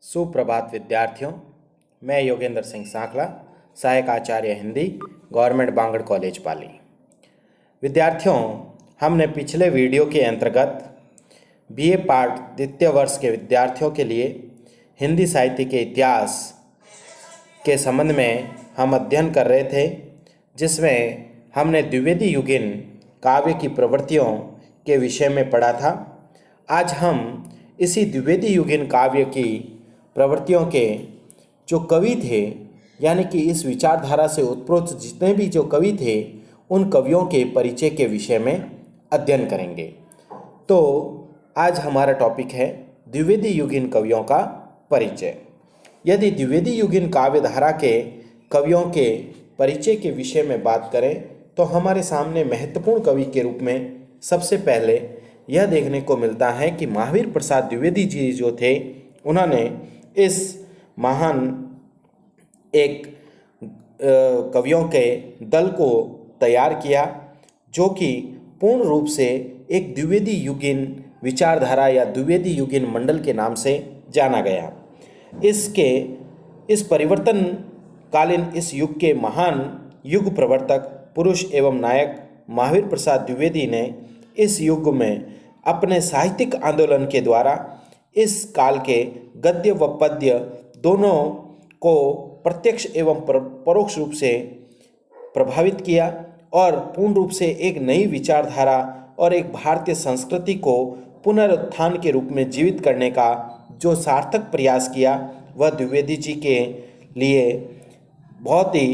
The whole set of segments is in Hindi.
सुप्रभात विद्यार्थियों। मैं योगेंद्र सिंह सांखला, सहायक आचार्य हिंदी, गवर्नमेंट बांगड़ कॉलेज पाली। विद्यार्थियों, हमने पिछले वीडियो के अंतर्गत बीए पार्ट द्वितीय वर्ष के विद्यार्थियों के लिए हिंदी साहित्य के इतिहास के संबंध में हम अध्ययन कर रहे थे, जिसमें हमने द्विवेदी युगीन काव्य की प्रवृत्तियों के विषय में पढ़ा था। आज हम इसी द्विवेदी युगीन काव्य की प्रवृत्तियों के जो कवि थे, यानी कि इस विचारधारा से उत्प्रोत जितने भी जो कवि थे, उन कवियों के परिचय के विषय में अध्ययन करेंगे। तो आज हमारा टॉपिक है द्विवेदी युगीन कवियों का परिचय। यदि द्विवेदी युगीन काव्य धारा के कवियों के परिचय के विषय में बात करें तो हमारे सामने महत्वपूर्ण कवि के रूप में सबसे पहले यह देखने को मिलता है कि महावीर प्रसाद द्विवेदी जी जो थे, उन्होंने इस महान एक कवियों के दल को तैयार किया, जो कि पूर्ण रूप से एक द्विवेदी युगीन विचारधारा या द्विवेदी युगीन मंडल के नाम से जाना गया। इस परिवर्तन कालीन इस युग के महान युग प्रवर्तक पुरुष एवं नायक महावीर प्रसाद द्विवेदी ने इस युग में अपने साहित्यिक आंदोलन के द्वारा इस काल के गद्य व पद्य दोनों को प्रत्यक्ष एवं परोक्ष रूप से प्रभावित किया और पूर्ण रूप से एक नई विचारधारा और एक भारतीय संस्कृति को पुनरुत्थान के रूप में जीवित करने का जो सार्थक प्रयास किया, वह द्विवेदी जी के लिए बहुत ही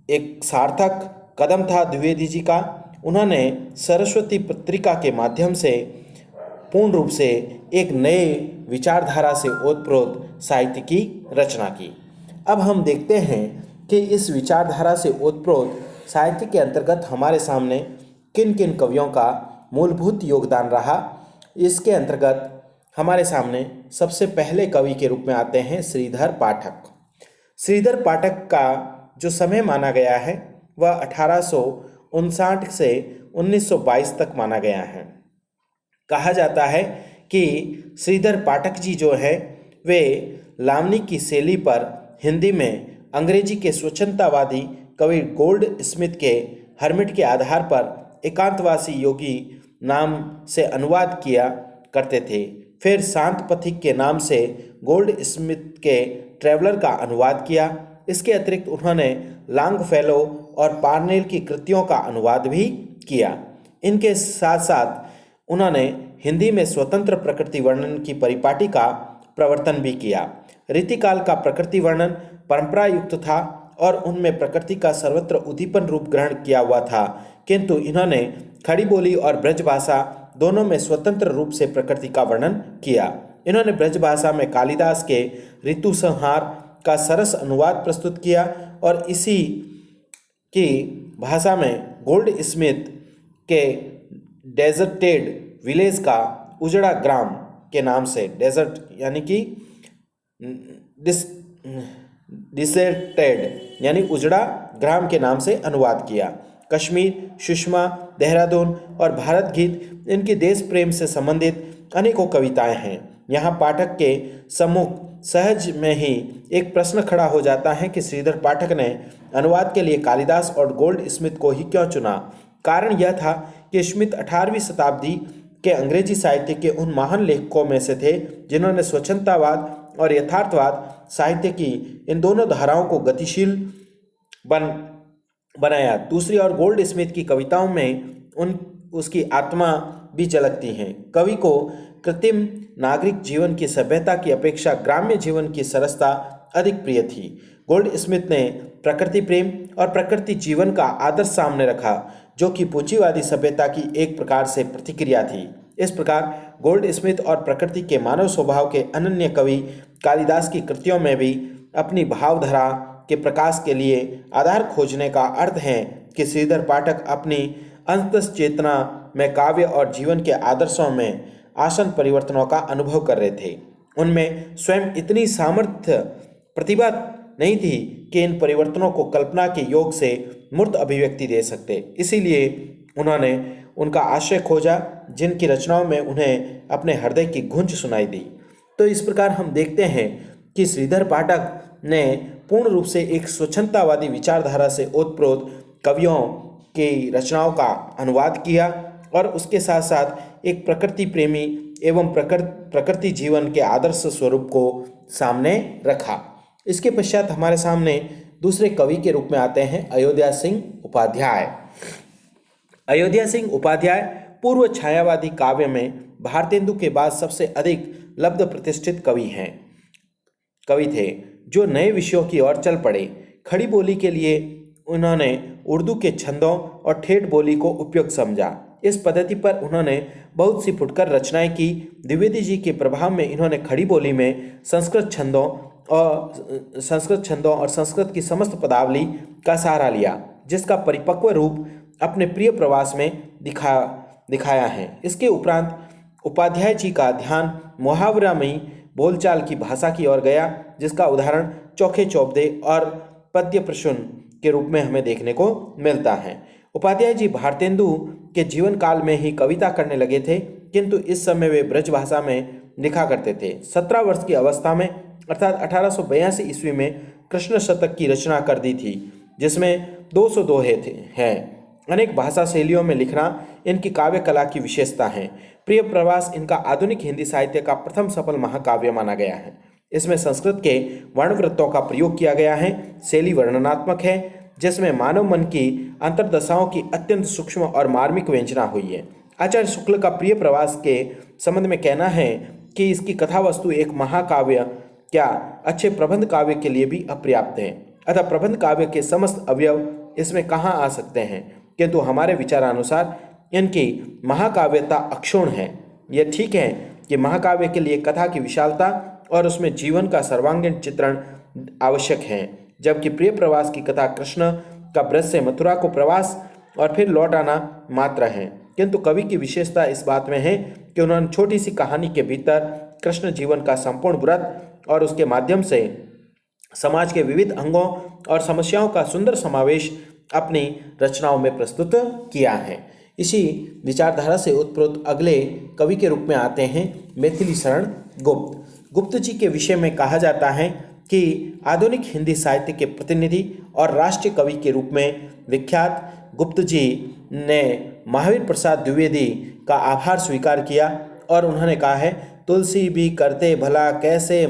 एक सार्थक कदम था। द्विवेदी जी का उन्होंने सरस्वती पत्रिका के माध्यम से पूर्ण रूप से एक नए विचारधारा से ओतप्रोत साहित्य की रचना की। अब हम देखते हैं कि इस विचारधारा से ओतप्रोत साहित्य के अंतर्गत हमारे सामने किन किन कवियों का मूलभूत योगदान रहा। इसके अंतर्गत हमारे सामने सबसे पहले कवि के रूप में आते हैं श्रीधर पाठक। श्रीधर पाठक का जो समय माना गया है वह 1859 से 1922 तक माना गया है। कहा जाता है कि श्रीधर पाठक जी जो है वे लावणी की शैली पर हिंदी में अंग्रेजी के स्वच्छंदतावादी कवि गोल्ड स्मिथ के हर्मिट के आधार पर एकांतवासी योगी नाम से अनुवाद किया करते थे। फिर शांत पथिक के नाम से गोल्ड स्मिथ के ट्रैवलर का अनुवाद किया। इसके अतिरिक्त उन्होंने लॉन्गफेलो और पार्नेल की कृतियों का अनुवाद भी किया। इनके साथ साथ उन्होंने हिंदी में स्वतंत्र प्रकृति वर्णन की परिपाटी का प्रवर्तन भी किया। रीतिकाल का प्रकृति वर्णन परंपरा युक्त था और उनमें प्रकृति का सर्वत्र उद्दीपन रूप ग्रहण किया हुआ था, किंतु इन्होंने खड़ी बोली और ब्रज भाषा दोनों में स्वतंत्र रूप से प्रकृति का वर्णन किया। इन्होंने ब्रज भाषा में कालिदास के ऋतु संहार का सरस अनुवाद प्रस्तुत किया और इसी की भाषा में गोल्ड स्मिथ के डेजर्टेड विलेज का उजड़ा ग्राम के नाम से, डेजर्ट यानी कि डिसर्टेड यानी उजड़ा ग्राम के नाम से अनुवाद किया। कश्मीर, सुषमा, देहरादून और भारत गीत इनकी देश प्रेम से संबंधित अनेकों कविताएं हैं। यहाँ पाठक के सम्मुख सहज में ही एक प्रश्न खड़ा हो जाता है कि श्रीधर पाठक ने अनुवाद के लिए कालिदास और गोल्ड स्मिथ को ही क्यों चुना। कारण यह था कि स्मिथ 18वीं शताब्दी के अंग्रेजी साहित्य के उन महान लेखकों में से थे जिन्होंने स्वच्छंदतावाद और यथार्थवाद साहित्य की इन दोनों धाराओं को गतिशील बनाया। दूसरी ओर गोल्ड स्मिथ की कविताओं में उसकी आत्मा भी झलकती है। कवि को कृत्रिम नागरिक जीवन की सभ्यता की अपेक्षा ग्राम्य जीवन की सरसता अधिक प्रिय थी। गोल्ड स्मिथ ने प्रकृति प्रेम और प्रकृति जीवन का आदर्श सामने रखा, जो कि पूंजीवादी सभ्यता की एक प्रकार से प्रतिक्रिया थी। इस प्रकार गोल्ड स्मिथ और प्रकृति के मानव स्वभाव के अनन्य कवि कालिदास की कृतियों में भी अपनी भावधारा के प्रकाश के लिए आधार खोजने का अर्थ है कि श्रीधर पाठक अपनी अंतस चेतना में काव्य और जीवन के आदर्शों में आसन परिवर्तनों का अनुभव कर रहे थे। उनमें स्वयं इतनी सामर्थ्य प्रतिभा नहीं थी कि इन परिवर्तनों को कल्पना के योग से मूर्त अभिव्यक्ति दे सकते। इसीलिए उन्होंने उनका आश्रय खोजा, जिनकी रचनाओं में उन्हें अपने हृदय की गूंज सुनाई दी। तो इस प्रकार हम देखते हैं कि श्रीधर पाठक ने पूर्ण रूप से एक स्वच्छंदतावादी विचारधारा से ओतप्रोत कवियों की रचनाओं का अनुवाद किया और उसके साथ साथ एक प्रकृति प्रेमी एवं प्रकृति जीवन के आदर्श स्वरूप को सामने रखा। इसके पश्चात हमारे सामने दूसरे कवि के रूप में आते हैं अयोध्या सिंह उपाध्याय। अयोध्या सिंह उपाध्याय पूर्व छायावादी काव्य में भारतेंदु के बाद सबसे अधिक लब्ध प्रतिष्ठित कवि थे, जो नए विषयों की ओर चल पड़े। खड़ी बोली के लिए उन्होंने उर्दू के छंदों और ठेठ बोली को उपयुक्त समझा। इस पद्धति पर उन्होंने बहुत सी फुटकर रचनाएं की। द्विवेदी जी के प्रभाव में इन्होंने खड़ी बोली में संस्कृत छंदों और संस्कृत की समस्त पदावली का सहारा लिया, जिसका परिपक्व रूप अपने प्रिय प्रवास में दिखाया है। इसके उपरांत उपाध्याय जी का ध्यान मुहावरामयी बोलचाल की भाषा की ओर गया, जिसका उदाहरण चोखे चौपदे और पद्य प्रसून के रूप में हमें देखने को मिलता है। उपाध्याय जी भारतेंदु के जीवन काल में ही कविता करने लगे थे, किंतु इस समय वे ब्रज भाषा में लिखा करते थे। 17 वर्ष की अवस्था में अर्थात 1882 ईस्वी में कृष्ण शतक की रचना कर दी थी, जिसमें 200 दोहे हैं। अनेक भाषा शैलियों में लिखना इनकी काव्य कला की विशेषता है। प्रिय प्रवास इनका आधुनिक हिंदी साहित्य का प्रथम सफल महाकाव्य माना गया है। इसमें संस्कृत के वर्णवृत्तों का प्रयोग किया गया है। शैली वर्णनात्मक है, जिसमें मानव मन की अंतर्दशाओं की अत्यंत सूक्ष्म और मार्मिक व्यंजना हुई है। आचार्य शुक्ल का प्रिय प्रवास के संबंध में कहना है कि इसकी कथा वस्तु एक महाकाव्य क्या अच्छे प्रबंध काव्य के लिए भी अपर्याप्त है, अतः प्रबंध काव्य के समस्त अवयव इसमें कहाँ आ सकते हैं, किंतु हमारे विचारानुसार इनकी महाकाव्यता अक्षुण्ण है। यह ठीक है कि महाकाव्य के लिए कथा की विशालता और उसमें जीवन का सर्वांगीण चित्रण आवश्यक है, जबकि प्रिय प्रवास की कथा कृष्ण का ब्रज से मथुरा को प्रवास और फिर लौट आना मात्र है। किंतु कवि की विशेषता इस बात में है कि उन्होंने छोटी सी कहानी के भीतर कृष्ण जीवन का संपूर्ण व्रत और उसके माध्यम से समाज के विविध अंगों और समस्याओं का सुंदर समावेश अपनी रचनाओं में प्रस्तुत किया है। इसी विचारधारा से उत्प्रोत अगले कवि के रूप में आते हैं मैथिली शरण गुप्त। गुप्त जी के विषय में कहा जाता है कि आधुनिक हिंदी साहित्य के प्रतिनिधि और राष्ट्रीय कवि के रूप में विख्यात गुप्त जी ने महावीर प्रसाद द्विवेदी का आभार स्वीकार किया और उन्होंने कहा है, तुलसी भी करते भला कैसे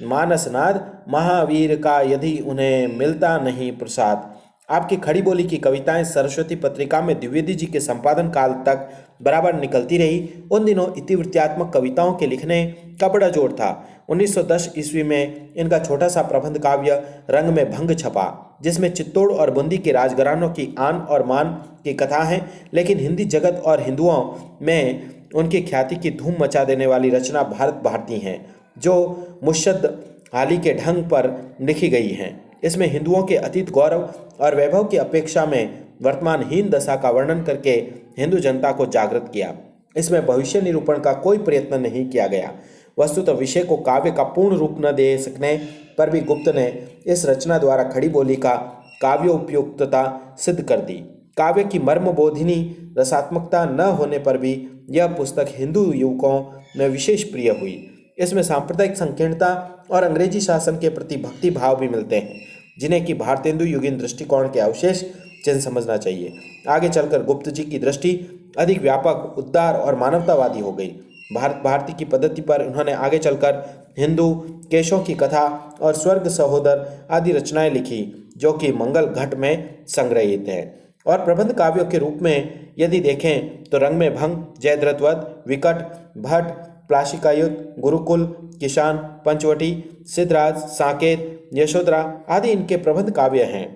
मानसनाद, महावीर का यदि उन्हें मिलता नहीं प्रसाद। आपकी खड़ी बोली की कविताएं सरस्वती पत्रिका में द्विवेदी जी के संपादन काल तक बराबर निकलती रही। उन दिनों इतिवृत्तात्मक कविताओं के लिखने का बड़ा जोर था। 1910 ईस्वी में इनका छोटा सा प्रबंध काव्य रंग में भंग छपा, जिसमें चित्तौड़ और बूंदी के राजघरानों की आन और मान की कथा है, लेकिन हिंदी जगत और हिंदुओं में उनकी ख्याति की धूम मचा देने वाली रचना भारत भारती हैं, जो मुर्शद हाली के ढंग पर लिखी गई हैं। इसमें हिंदुओं के अतीत गौरव और वैभव की अपेक्षा में वर्तमान हीन दशा का वर्णन करके हिंदू जनता को जागृत किया। इसमें भविष्य निरूपण का कोई प्रयत्न नहीं किया गया। वस्तुतः विषय को काव्य का पूर्ण रूप न दे सकने पर भी गुप्त ने इस रचना द्वारा खड़ी बोली का काव्योपयुक्तता सिद्ध कर दी। काव्य की मर्मबोधिनी रसात्मकता न होने पर भी यह पुस्तक हिंदू युवकों में विशेष प्रिय हुई। इसमें सांप्रदायिक संकीर्णता और अंग्रेजी शासन के प्रति भक्ति भाव भी मिलते हैं, जिन्हें कि भारतेंदु युगीन दृष्टिकोण के अवशेष चिन्ह समझना चाहिए। आगे चलकर गुप्त जी की दृष्टि अधिक व्यापक, उदार और मानवतावादी हो गई। भारत भारती की पद्धति पर उन्होंने आगे चलकर हिंदू केशों की कथा और स्वर्ग सहोदर आदि रचनाएं लिखी, जो कि मंगल घट में संग्रहित हैं। और प्रबंध काव्यों के रूप में यदि देखें तो रंग में भंग, जयद्रथवध, विकट, भट्ट, प्लाशिकायुध, गुरुकुल, किसान, पंचवटी, सिद्धराज, साकेत, यशोधरा आदि इनके प्रबंध काव्य हैं।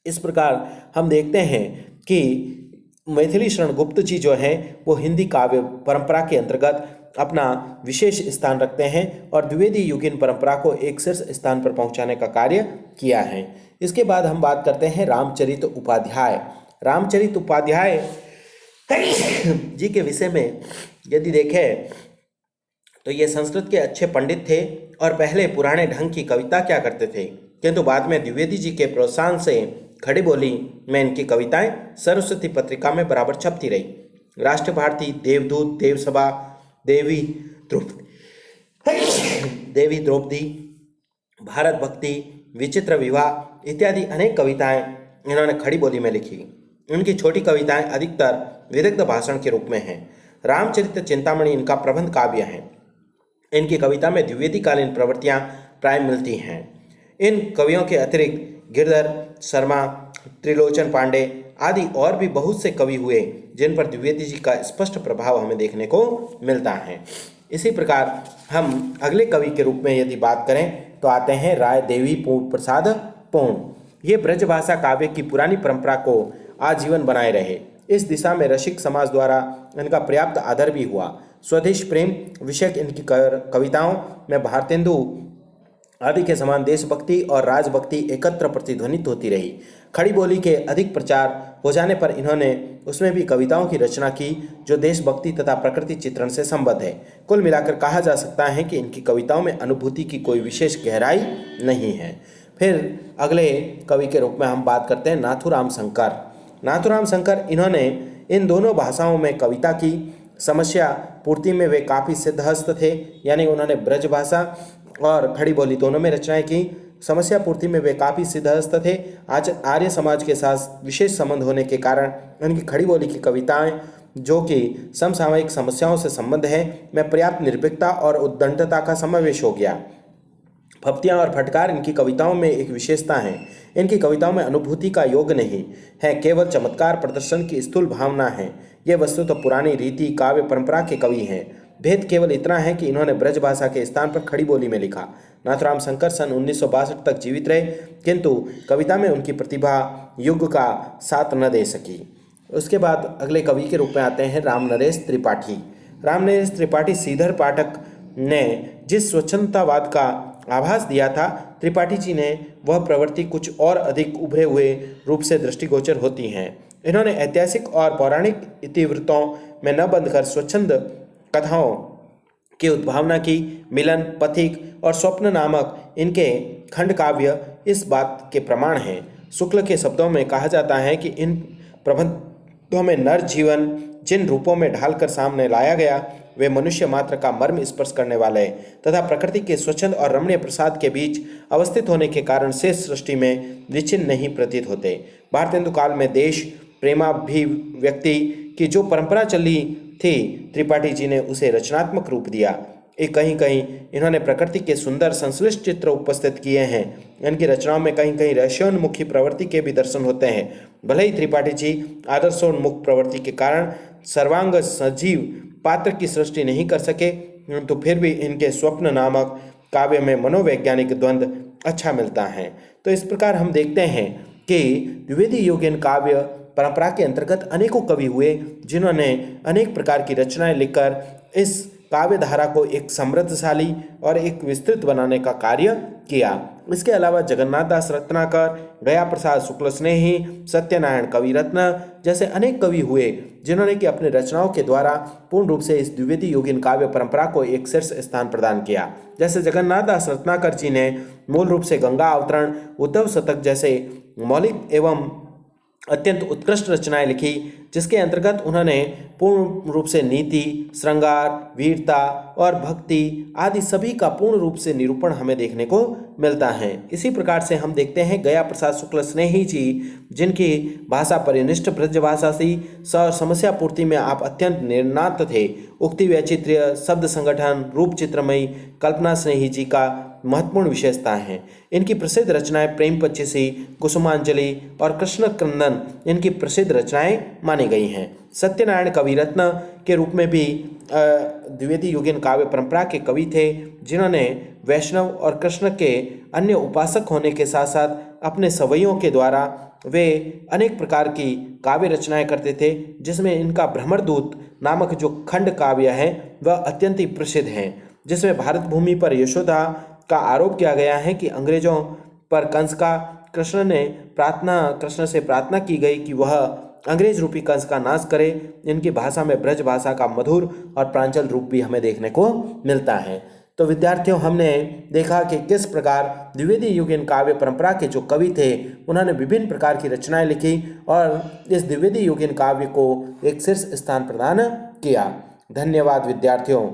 इस प्रकार हम देखते हैं कि मैथिली शरण गुप्त जी जो हैं वो हिंदी काव्य परंपरा के अंतर्गत अपना विशेष स्थान रखते हैं और द्विवेदी युगीन परंपरा को एक शीर्ष स्थान पर पहुंचाने का कार्य किया है। इसके बाद हम बात करते हैं रामचरित उपाध्याय। रामचरित उपाध्याय जी के विषय में यदि देखें तो ये संस्कृत के अच्छे पंडित थे और पहले पुराने ढंग की कविता क्या करते थे, किंतु बाद में द्विवेदी जी के प्रोत्साहन से खड़ी बोली में इनकी कविताएं सरस्वती पत्रिका में बराबर छपती रही। राष्ट्र भारती, देवदूत, देवसभा, देवी द्रुपदी देवी द्रौपदी, भारत भक्ति, विचित्र विवाह इत्यादि अनेक कविताएं इन्होंने खड़ी बोली में लिखी। इनकी छोटी कविताएं अधिकतर विदग्ध भाषण के रूप में हैं। रामचरित चिंतामणि इनका प्रबंध काव्य है। इनकी कविता में द्विवेदीकालीन प्रवृत्तियां प्राय मिलती हैं। इन कवियों के अतिरिक्त गिरधर शर्मा, त्रिलोचन पांडे आदि और भी बहुत से कवि हुए जिन पर द्विवेदी जी का स्पष्ट प्रभाव हमें देखने को मिलता है। इसी प्रकार हम अगले कवि के रूप में यदि बात करें तो आते हैं राय देवी प्रसाद पौन। ये ब्रजभाषा काव्य की पुरानी परंपरा को आजीवन बनाए रहे। इस दिशा में रसिक समाज द्वारा इनका पर्याप्त आदर भी हुआ। स्वदेश प्रेम विषयक इनकी कविताओं में भारतेंदु आदि के समान देशभक्ति और राजभक्ति एकत्र प्रतिध्वनित होती रही। खड़ी बोली के अधिक प्रचार हो जाने पर इन्होंने उसमें भी कविताओं की रचना की जो देशभक्ति तथा प्रकृति चित्रण से संबद्ध है। कुल मिलाकर कहा जा सकता है कि इनकी कविताओं में अनुभूति की कोई विशेष गहराई नहीं है। फिर अगले कवि के रूप में हम बात करते हैं नाथूराम शंकर। नाथूराम शंकर इन्होंने इन दोनों भाषाओं में कविता की समस्या पूर्ति में वे काफ़ी सिद्धहस्त थे, यानी उन्होंने ब्रजभाषा और खड़ी बोली दोनों में रचनाएं की। समस्या पूर्ति में वे काफ़ी सिद्धहस्त थे। आज आर्य समाज के साथ विशेष संबंध होने के कारण उनकी खड़ी बोली की कविताएं जो कि समसामयिक समस्याओं से संबंध है में पर्याप्त निरपेक्षता और उद्दंडता का समावेश हो गया। फप्तियाँ और फटकार इनकी कविताओं में एक विशेषता है। इनकी कविताओं में अनुभूति का योग नहीं है, केवल चमत्कार प्रदर्शन की स्थूल भावना है। ये वस्तु तो पुरानी रीति काव्य परंपरा के कवि हैं। भेद केवल इतना है कि इन्होंने ब्रजभाषा के स्थान पर खड़ी बोली में लिखा। नाथूराम शंकर सन 1962 तक जीवित रहे, किंतु कविता में उनकी प्रतिभा युग का साथ न दे सकी। उसके बाद अगले कवि के रूप में आते हैं रामनरेश त्रिपाठी। रामनरेश त्रिपाठी श्रीधर पाठक ने जिस स्वच्छंदतावाद का आभास दिया था, त्रिपाठी जी ने वह प्रवृत्ति कुछ और अधिक उभरे हुए रूप से दृष्टिगोचर होती हैं। इन्होंने ऐतिहासिक और पौराणिक इतिवृत्तों में न बंधकर स्वच्छंद कथाओं की उद्भावना की। मिलन, पथिक और स्वप्न नामक इनके खंड काव्य इस बात के प्रमाण हैं। शुक्ल के शब्दों में कहा जाता है कि इन प्रबंधों में नर जीवन जिन रूपों में ढालकर सामने लाया गया वे मनुष्य मात्र का मर्म स्पर्श करने वाले तथा प्रकृति के स्वच्छंद और रमणीय प्रसाद के बीच अवस्थित होने के कारण शेष सृष्टि में विच्छिन्न नहीं प्रतीत होते। भारतेंदु काल में देश प्रेमाभिव्यक्ति की जो परंपरा चली थी, त्रिपाठी जी ने उसे रचनात्मक रूप दिया। कहीं कहीं इन्होंने प्रकृति के सुंदर संश्लिष्ट चित्र उपस्थित किए हैं। इनकी रचनाओं में कहीं कहीं रहस्योन्मुखी प्रवृत्ति के भी दर्शन होते हैं। भले ही त्रिपाठी जी आदर्शोन्मुख प्रवृत्ति के कारण सर्वांग सजीव पात्र की सृष्टि नहीं कर सके, तो फिर भी इनके स्वप्न नामक काव्य में मनोवैज्ञानिक द्वंद्व अच्छा मिलता है। तो इस प्रकार हम देखते हैं कि द्विवेदी युगीन काव्य परंपरा के अंतर्गत अनेकों कवि हुए जिन्होंने अनेक प्रकार की रचनाएं लिखकर इस काव्य धारा को एक समृद्धशाली और एक विस्तृत बनाने का कार्य किया। इसके अलावा जगन्नाथ दास रत्नाकर, गया प्रसाद शुक्ल स्नेही, सत्यनारायण कविरत्न जैसे अनेक कवि हुए जिन्होंने कि अपनी रचनाओं के द्वारा पूर्ण रूप से इस द्विवेदी युगीन काव्य परंपरा को एक शीर्ष स्थान प्रदान किया। जैसे जगन्नाथ दास रत्नाकर जी ने मूल रूप से गंगा अवतरण, उद्धव शतक जैसे मौलिक एवं अत्यंत उत्कृष्ट रचनाएं लिखी, जिसके अंतर्गत उन्होंने पूर्ण रूप से नीति, श्रृंगार, वीरता और भक्ति आदि सभी का पूर्ण रूप से निरूपण हमें देखने को मिलता है। इसी प्रकार से हम देखते हैं गया प्रसाद शुक्ल स्नेही जी, जिनकी भाषा परिनिष्ठ ब्रजभाषा सी समस्या पूर्ति में आप अत्यंत निर्णात थे। उक्ति वैचित्र्य, शब्द संगठन, रूप चित्रमयी कल्पना स्नेही जी का महत्वपूर्ण विशेषता है। इनकी प्रसिद्ध रचनाएं प्रेम पच्चीसी, कुसुमांजलि और कृष्ण क्रंदन इनकी प्रसिद्ध रचनाएं मानी गई हैं। सत्यनारायण कविरत्न के रूप में भी द्विवेदी युगीन काव्य परंपरा के कवि थे, जिन्होंने वैष्णव और कृष्ण के अन्य उपासक होने के साथ साथ अपने सवैयों के द्वारा वे अनेक प्रकार की काव्य रचनाएं करते थे, जिसमें इनका भ्रमरदूत नामक जो खंड काव्य है वह अत्यंत ही प्रसिद्ध है, जिसमें भारत भूमि पर यशोदा का आरोप किया गया है कि अंग्रेजों पर कंस का कृष्ण से प्रार्थना की गई कि वह अंग्रेज रूपी कंस का नाश करे। इनकी भाषा में ब्रज भाषा का मधुर और प्रांचल रूप भी हमें देखने को मिलता है। तो विद्यार्थियों, हमने देखा कि किस प्रकार द्विवेदी युगीन काव्य परंपरा के जो कवि थे उन्होंने विभिन्न प्रकार की रचनाएं लिखी और इस द्विवेदी युगीन काव्य को एक शीर्ष स्थान प्रदान किया। धन्यवाद विद्यार्थियों।